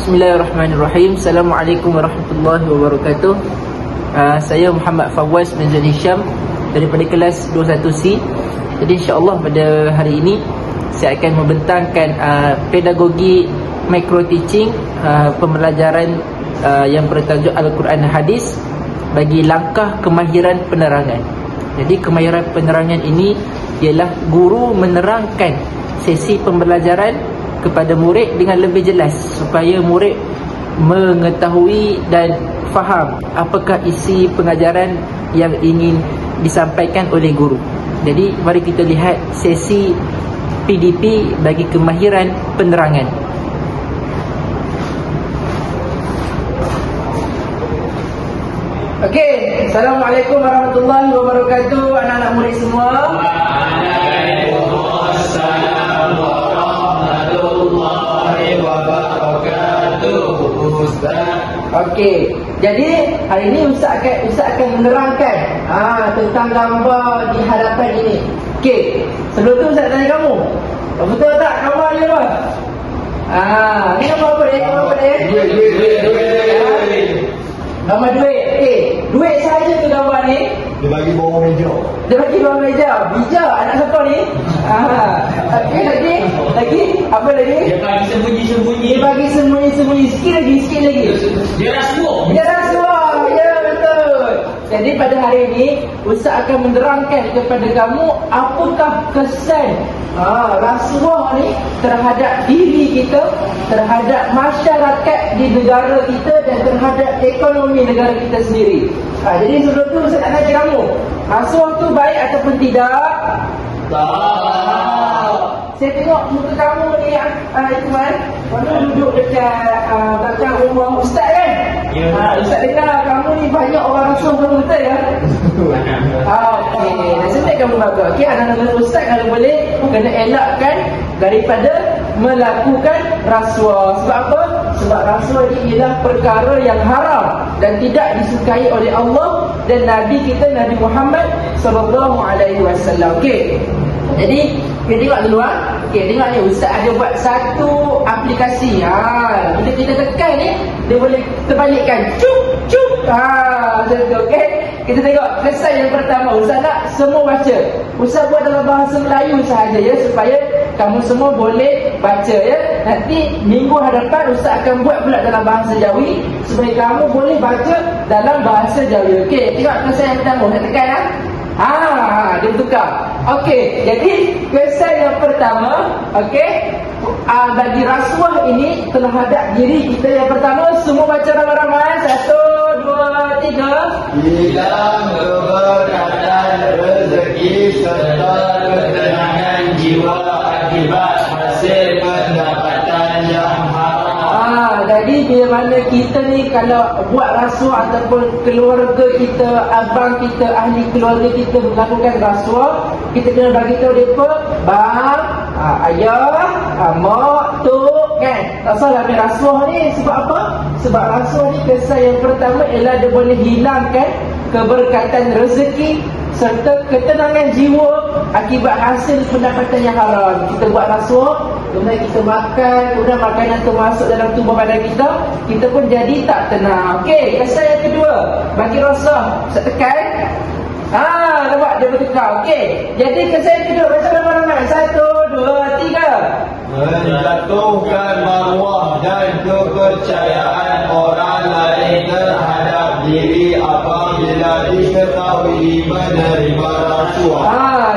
Bismillahirrahmanirrahim. Assalamualaikum warahmatullahi wabarakatuh. Saya Muhammad Fawaz bin Zaid Hisham daripada kelas 21C. Jadi insya-Allah pada hari ini saya akan membentangkan pedagogi micro teaching, pembelajaran yang bertajuk Al-Quran dan Hadis bagi langkah kemahiran penerangan. Jadi kemahiran penerangan ini ialah guru menerangkan sesi pembelajaran kepada murid dengan lebih jelas supaya murid mengetahui dan faham apakah isi pengajaran yang ingin disampaikan oleh guru. Jadi mari kita lihat sesi PDP bagi kemahiran penerangan. Okey, Assalamualaikum warahmatullahi wabarakatuh anak-anak murid semua. Waalaikumsalam warahmatullahi wabarakatuh. Okey, jadi hari ini Ustaz akan menerangkan tentang gambar di hadapan ini. Okey, sebelum tu Ustaz tanya kamu, betul tak gambar ni apa? Ni gambar apa ni? Gambar duit. Okey, duit saja tu gambar ni. Dia bagi bawah meja. Bijak anak siapa ni? Okey, lagi apa lagi? Dia bagi sembunyi-sembunyi. Sikit lagi. Dia rasuah. Ya, betul. Jadi pada hari ini Ustaz akan menerangkan kepada kamu apakah kesan rasuah ni terhadap diri kita, terhadap masyarakat di negara kita dan terhadap ekonomi negara kita sendiri. Jadi sebelum tu Ustaz nak tanya kamu, rasuah tu baik ataupun tidak? Tak. Saya tengok muka kamu ni itu kan, kamu duduk dekat belakang rumah Ustaz kan? Ya. Ustaz dengar kamu ni banyak orang rasuah kamu, betul ya? Okey, nasib kamu bagus. Okey, anak-anak Ustaz kalau boleh kena elakkan daripada melakukan rasuah. Sebab apa? Sebab rasuah ini ialah perkara yang haram dan tidak disukai oleh Allah dan Nabi kita Nabi Muhammad sallallahu alaihi wasallam. Okey. Jadi kita tengok dulu Okey, tengok ni Ustaz ada buat satu aplikasi. Bila kita tekan ni dia boleh terbalikkan. Cup. Macam tu, okey. Kita tengok kesan yang pertama. Ustaz nak semua baca. Ustaz buat dalam bahasa Melayu sahaja ya, supaya kamu semua boleh baca ya. Nanti minggu hadapan Ustaz akan buat pula dalam bahasa Jawi supaya kamu boleh baca dalam bahasa Jawi. Okey, tengok kesan yang pertama. Nak tekan dia tukar. Okey, jadi kesan yang pertama, okey, bagi rasuah ini terhadap diri kita. Yang pertama, semua baca ramai-ramai. 1, 2, 3. Hilang keberkatan rezeki serta ketenangan jiwa akibat hasil pendapatan yang haram. Jadi bila mana kita ni kalau buat rasuah ataupun keluarga kita, abang kita, ahli keluarga kita melakukan rasuah, kita kena bagi tahu mereka, bang, ayah, mak, tok, kan? Tak salah ambil rasuah ni. Sebab apa? Sebab rasuah ni kesan yang pertama ialah dia boleh hilangkan keberkatan rezeki serta ketenangan jiwa akibat hasil pendapatan yang haram. Kita buat rasuah, kemudian kita makan, kemudian makanan tu masuk dalam tubuh badan kita, kita pun jadi tak tenang. Okey, kesan yang kedua bagi rasuah, saya tekan. Nampak dia bertukar. Okey, jadi kesan yang kedua, baca ramai-ramai. 1, 2, 3. Menjatuhkan maruah dan kepercayaan orang lain terhadap diri apabila diketahui menerima rasuah.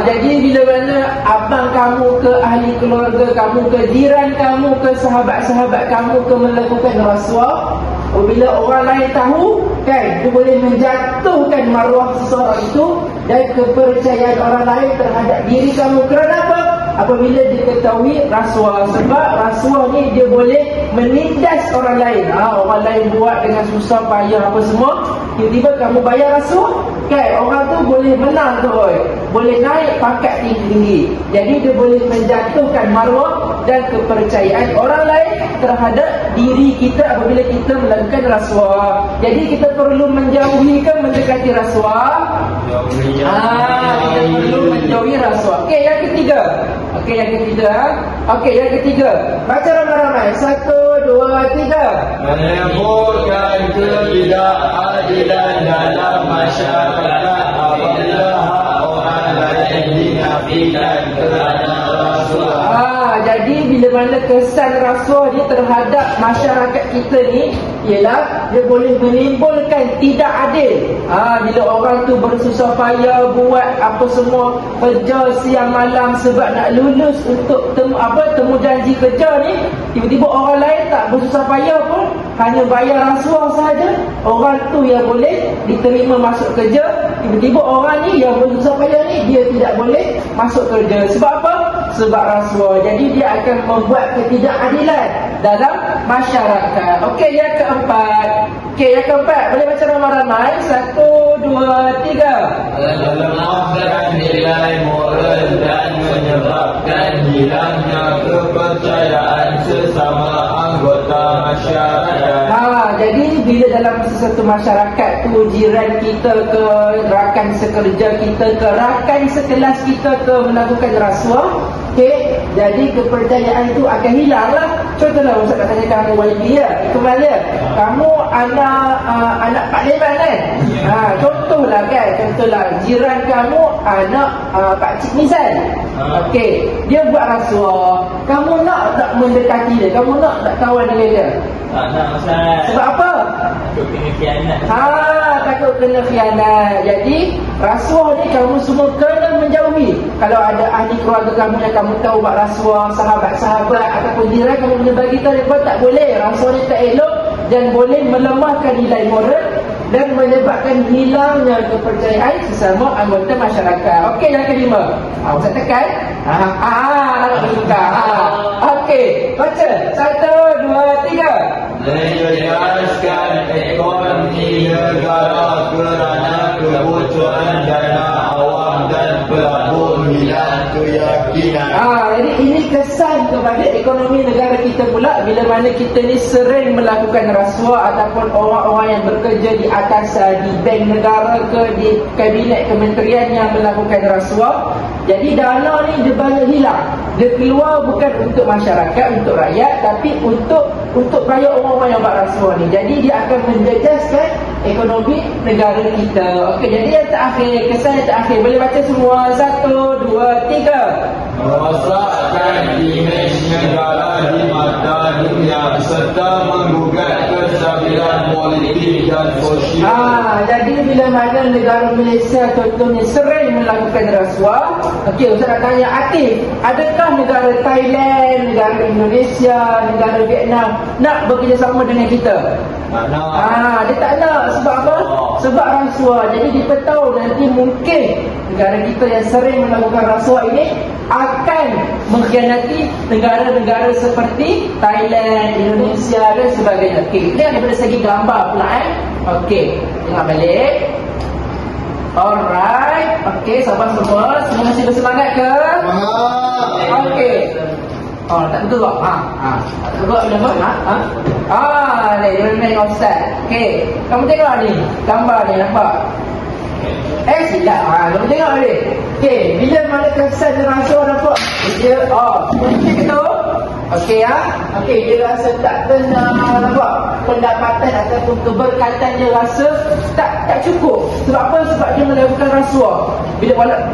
Jadi bila mana abang kamu ke, ahli keluarga kamu ke, jiran kamu ke, sahabat-sahabat kamu ke melakukan rasuah, bila orang lain tahu, kan, dia boleh menjatuhkan maruah seseorang itu dan kepercayaan orang lain terhadap diri kamu. Kerana apa? Apabila diketahui rasuah. Sebab rasuah ni dia boleh menindas orang lain. Orang lain buat dengan susah payah apa semua, tiba-tiba kamu bayar rasuah, kan, orang tu boleh menang tu, boleh naik pangkat tinggi-tinggi. Jadi dia boleh menjatuhkan maruah dan kepercayaan orang lain terhadap diri kita apabila kita melakukan rasuah. Jadi kita perlu menjauhi ke mendekati rasuah? Kita perlu menjauhi rasuah. Okey, yang ketiga. Okey, yang ketiga. Baca ramai-ramai. 1, dua, tiga. Menyebutkan ketidakadilan dalam masyarakat apabila hak orang lain dinafikan kerana rasuah. Jadi bila mana kesan rasuah ni terhadap masyarakat kita ni ialah dia boleh menimbulkan tidak adil. Bila orang tu bersusah payah buat apa semua, kerja siang malam sebab nak lulus untuk temu janji kerja ni, tiba-tiba orang lain tak bersusah payah pun, hanya bayar rasuah sahaja, orang tu yang boleh diterima masuk kerja. Tiba-tiba orang ni yang bersusah payah ni dia tidak boleh masuk kerja. Sebab apa? Sebab rasuah. Jadi dia akan membuat ketidakadilan dalam masyarakat. Okey, yang keempat. Okey, yang keempat. Boleh baca ramai-ramai? 1, 2, 3. Melemahkan nilai moral dan menyebabkan hilangnya kepercayaan sesama anggota masyarakat. Jadi bila dalam sesuatu masyarakat tu, jiran kita ke, rakan sekerja kita ke, rakan sekelas kita ke melakukan rasuah, okey, jadi kepercayaan tu akan hilang lah. Contohlah Ustaz nak tanya kamu YB ya, kembali kamu anak Pak Leman kan? Contohlah jiran kamu anak Pak Cik Nizam. Okey, dia buat rasuah, kamu nak tak mendekati dia? Kamu nak tak kawan dengan dia? Tak nak, Ustaz. Sebab apa? Takut kena khianat. Takut kena khianat. Jadi rasuah ni kamu semua kena menjauhi. Kalau ada ahli keluarga kamu yang kamu tahu buat rasuah, sahabat-sahabat ataupun jiran, kamu kena bagi tahu mereka tak boleh. Rasuah ni tak elok dan boleh melemahkan nilai moral dan menyebabkan hilangnya kepercayaan sesama anggota masyarakat. Okey, yang kelima. Ustaz tekan. Nak bersuka. Okey, baca. 1, 2, 3. Menjejaskan ekonomi negara kerana kebocoran dana awam dan pelabur hilang keyakinan. Jadi ini kesan kepada ekonomi negara kita pula bila mana kita ni sering melakukan rasuah ataupun orang-orang yang bekerja di atasan, di bank negara ke, di kabinet kementerian yang melakukan rasuah. Jadi dana ni dia banyak hilang. Dia keluar bukan untuk masyarakat, untuk rakyat, tapi untuk bayar orang-orang yang buat rasuah ni. Jadi dia akan menjejaskan ekonomi negara kita. Okey, jadi yang terakhir, kesan yang terakhir, boleh baca semua. 1, 2, 3. Merosakkan imej negara di mata dunia serta menggugat kestabilan politik dan sosial. Jadi bila mana negara Malaysia contohnya sering melakukan rasuah, okey, Ustaz nak tanya Atif, adakah negara Thailand, negara Indonesia, negara Vietnam nak bekerjasama dengan kita? Tak nak. Dia tak nak. Sebab apa? Sebab rasuah. Jadi kita tahu nanti mungkin negara kita yang sering melakukan rasuah ini akan mengkhianati negara-negara seperti Thailand, Indonesia dan sebagainya. Okey, ini daripada segi gambar pula Okey, tengok balik. Alright. Okey, sahabat semua, semua masih bersemangat ke? Okey. Tak betul tak? Tak betul tak? Ni dia tengok Ustaz. Okey, kamu tengok ni gambar ni, nampak? Silap. Kamu tengok ni. Okey, bila mana kesan rasuah nampak? Dia mungkin tu. Okey Okey, dia rasa tak tenang, nampak? Pendapatan ataupun keberkatan dia rasa tak cukup. Sebab apa? Sebab dia melakukan rasuah.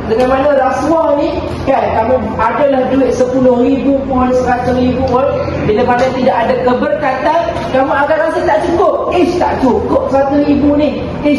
Dengan mana rasuah ni kan, kamu adalah duit 10,000 pun, 100,000 pun, bila mana tidak ada keberkatan, kamu akan rasa tak cukup. Tak cukup 1,000 ni.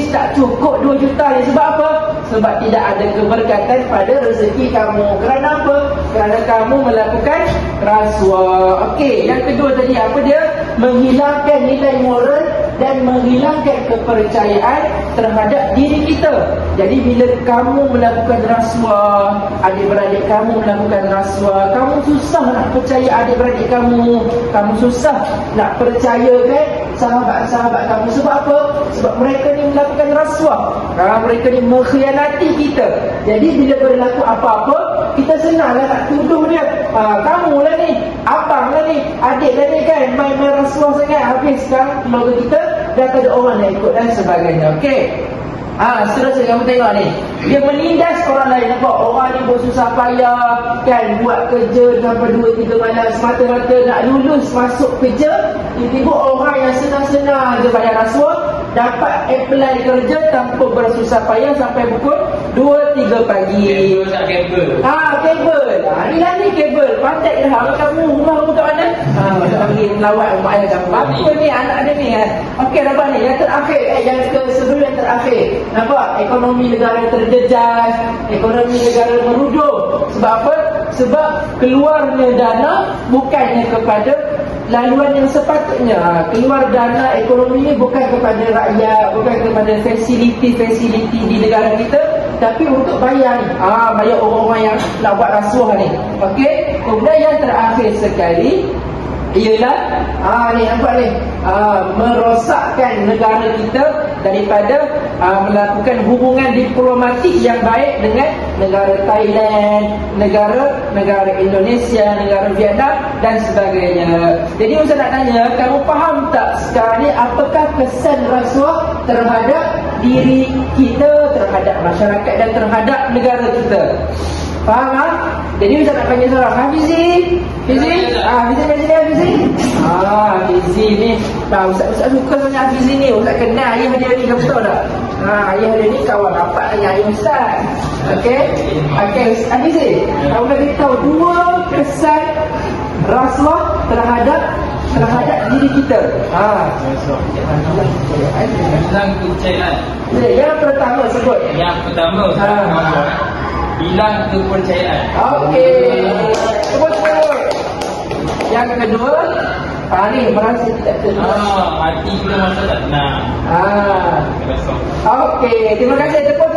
Tak cukup 2 juta ni. Sebab apa? Sebab tidak ada keberkatan pada rezeki kamu. Kerana apa? Kerana kamu melakukan rasuah. Okey, yang kedua tadi apa dia? Menghilangkan nilai moral dan menghilangkan kepercayaan terhadap diri kita. Jadi bila kamu melakukan rasuah, adik-beradik kamu melakukan rasuah, kamu susah nak percaya adik-beradik kamu, kamu susah nak percayakan sahabat-sahabat kamu. Sebab apa? Sebab mereka ni melakukan rasuah. Mereka ni mengkhianati kita. Jadi bila berlaku apa-apa, kita senanglah nak tuduh dia. Kamu lah ni, abang lah ni, adik lah ni kan, main rasuah sangat. Habis sekarang keluarga kita dah tak ada orang yang ikut dan sebagainya. Okey, seterusnya kamu tengok ni, dia menindas orang lain. Nampak orang ni bersusah payah kan, buat kerja sampai 2-3 malam semata-mata nak lulus masuk kerja, tiba-tiba orang yang senang-senang je bayar rasuah dapat apply kerja tanpa bersusah payah sampai pukul 2-3 pagi. Kabel. Kabel. Ni kabel. Pandai dah. Kamu rumah kat mana? Pergi melawat rumah ayah kamu. Apa ni anak dia ni kan? Okey, Rabah ni. Yang terakhir. Yang sebelum yang terakhir. Nampak? Ekonomi negara terjejas. Ekonomi negara merudum. Sebab apa? Sebab keluarnya dana bukannya kepada laluan yang sepatutnya. Keluar dana ekonomi ni bukan kepada rakyat, bukan kepada fasiliti-fasiliti di negara kita, tapi untuk bayar ni. Bayar orang-orang yang nak buat rasuah ni. Okey. Kemudian yang terakhir sekali ialah ni nampak ni, merosakkan negara kita daripada melakukan hubungan diplomatik yang baik dengan negara Thailand, negara Indonesia, negara Vietnam dan sebagainya. Jadi Ustaz nak tanya, kamu faham tak sekarang ni apakah kesan rasuah terhadap diri kita, terhadap masyarakat dan terhadap negara kita? Faham tak? Jadi Ustaz nak tanya seorang, Hafizi ni Ustaz suka sangat Hafizi ni. Ustaz kenal ayah dia ni, kamu tahu tak? Ayah dia ni kawan rapat dengan ayah Ustaz. Okey, Hafizi, kamu nak beritahu 2 kesan rasuah terhadap diri kita. Hilang kepercayaan. Yang pertama sebut. Yang pertama hilang kepercayaan. Okey. Sebut. Yang kedua, ni merasa tidak tenang. Hati kita merasa tak tenang. Okey, terima kasih. Tepuk.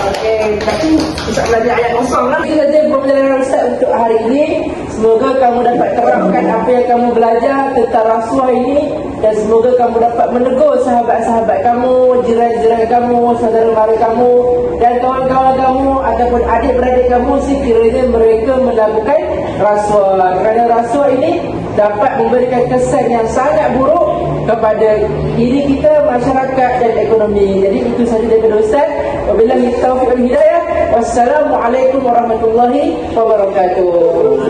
Okey, tapi Ustaz belajar ayat kosong lah. Ini saja pembelajaran Ustaz untuk hari ini. Semoga kamu dapat terapkan apa yang kamu belajar tentang rasuah ini, dan semoga kamu dapat menegur sahabat-sahabat kamu, jiran-jiran kamu, saudara-mara kamu dan kawan-kawan kamu ataupun adik-beradik kamu sekiranya mereka melakukan rasuah. Kerana rasuah ini dapat memberikan kesan yang sangat buruk kepada diri kita, masyarakat dan ekonomi. Jadi itu sahaja daripada Ustaz. Wabillahi taufiq wal hidayah. Wassalamualaikum warahmatullahi wabarakatuh.